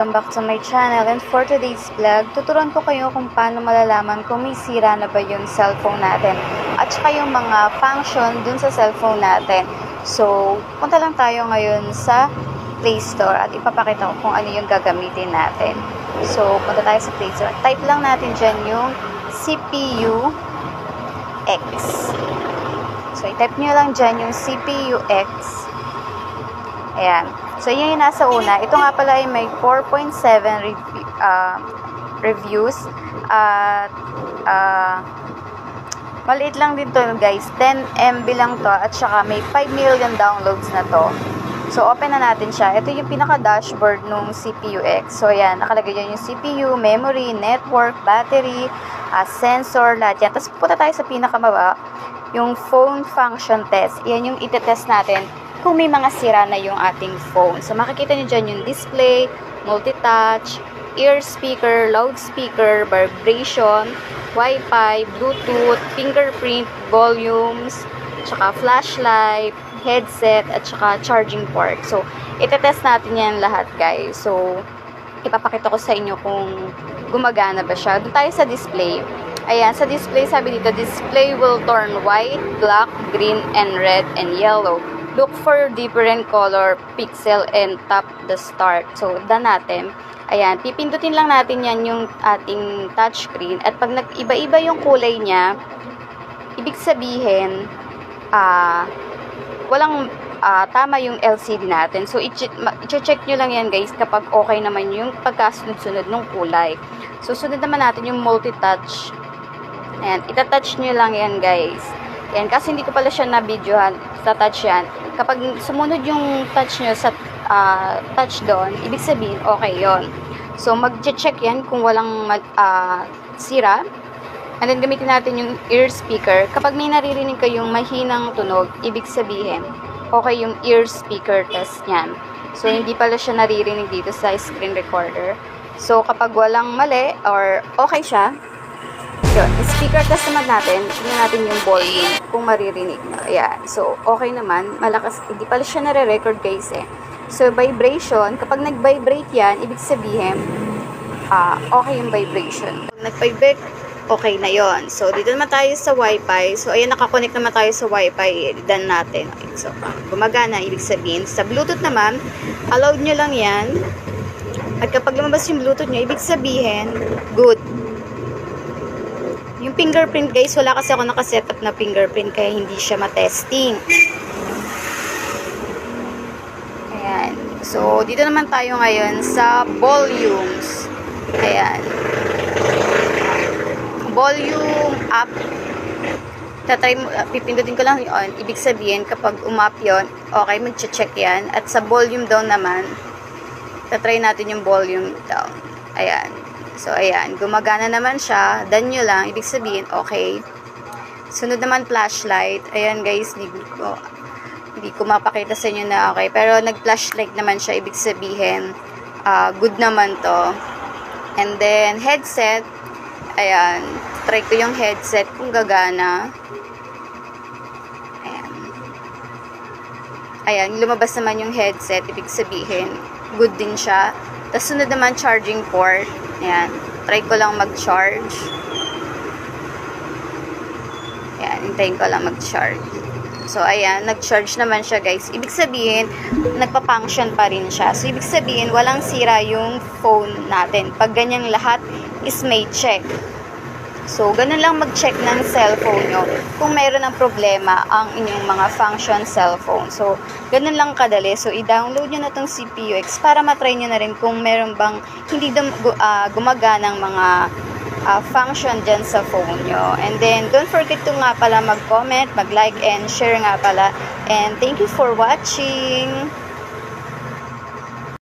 Welcome back to my channel, and for today's vlog, tuturuan ko kayo kung paano malalaman kung may sira na ba yung cellphone natin at saka yung mga function dun sa cellphone natin. So, punta lang tayo ngayon sa Play Store at ipapakita ko kung ano yung gagamitin natin. So, punta tayo sa Play Store. Type lang natin dyan yung CPU X. So, i-type nyo lang dyan yung CPU X. Ayan. So, yun yung nasa una. Ito nga pala ay may 4.7 reviews. At, maliit lang din to guys. 10 MB lang to. At saka may 5 million downloads na to. So, open na natin siya. Ito yung pinaka-dashboard nung CPU X. So, ayan. Nakalagay dyan yung CPU, memory, network, battery, sensor, lahat yan. Tapos, pupunta tayo sa pinakamaba. Yung phone function test. Yan yung itetest natin kung may mga sira na yung ating phone. So, makikita nyo dyan yung display, multi-touch, ear speaker, loudspeaker, vibration, Wi-Fi, Bluetooth, fingerprint, volumes, tsaka flashlight, headset, at tsaka charging port. So, itetest natin yan lahat, guys. So, ipapakita ko sa inyo kung gumagana ba siya. Doon tayo sa display. Ayan, sa display, sabi dito, display will turn white, black, green, and red, and yellow. Look for different color pixel and tap the start. So, done natin. Ayan, pipindutin lang natin yan yung ating touchscreen. At pag nag-iba-iba yung kulay niya, ibig sabihin, walang tama yung LCD natin. So, i-check nyo lang yan guys kapag okay naman yung pagkasunod-sunod ng kulay. So, sunod naman natin yung multi-touch. Ayan, itatouch nyo lang yan guys. Yan, kasi hindi ko pala siya na-videohan sa touch yan. Kapag sumunod yung touch nyo sa touch doon, ibig sabihin, okay yon. So, mag-check yan kung walang sira. And then, gamitin natin yung ear speaker. Kapag may naririnig kayong mahinang tunog, ibig sabihin, okay yung ear speaker test yan. So, hindi pala siya naririnig dito sa screen recorder. So, kapag walang mali or okay siya, yun, speaker test naman natin, tingnan natin yung volume kung maririnig na. Ayan. So, okay naman. Malakas. Hindi pala siya nare-record guys eh. So, vibration. Kapag nag-vibrate yan, ibig sabihin, okay yung vibration. Pag nag-vibrate, okay na yon. So, dito naman tayo sa Wi-Fi. So, ayan, nakakonect naman tayo sa Wi-Fi. Done natin. Okay. So, gumagana, ibig sabihin. Sa Bluetooth naman, allowed nyo lang yan. At kapag lumabas yung Bluetooth nyo, ibig sabihin, good. Yung fingerprint guys, wala kasi ako nakasetup na fingerprint kaya hindi siya matesting. Ayan. So, dito naman tayo ngayon sa volumes. Ayan. Volume up. Pipindutin ko lang yun. Ibig sabihin, kapag umap yun, okay, mag-check yan. At sa volume down naman, tatry natin yung volume down. Ayan. So, ayan. Gumagana naman siya. Done nyo lang. Ibig sabihin, okay. Sunod naman, flashlight. Ayan, guys. Hindi ko mapakita sa inyo na okay. Pero, nag-flashlight naman siya. Ibig sabihin, good naman to. And then, headset. Ayan. Try ko yung headset kung gagana. Ayan. Ayan. Lumabas naman yung headset. Ibig sabihin, good din siya. Tapos, sunod naman, charging port. Ayan. Try ko lang mag-charge. Ayan. Hintayin ko lang mag-charge. So, ayan. Nag-charge naman siya, guys. Ibig sabihin, nagpa-function pa rin siya. So, ibig sabihin, walang sira yung phone natin. Pag ganyang lahat is may check. So, ganun lang mag-check ng cellphone nyo kung mayroon ng problema ang inyong mga function cellphone. So, ganun lang kadali. So, i-download nyo na tong CPU X para matry nyo na rin kung mayroon bang hindi gumaganang mga function dyan sa phone nyo. And then, don't forget to nga pala mag-comment, mag-like, and share nga pala. And thank you for watching!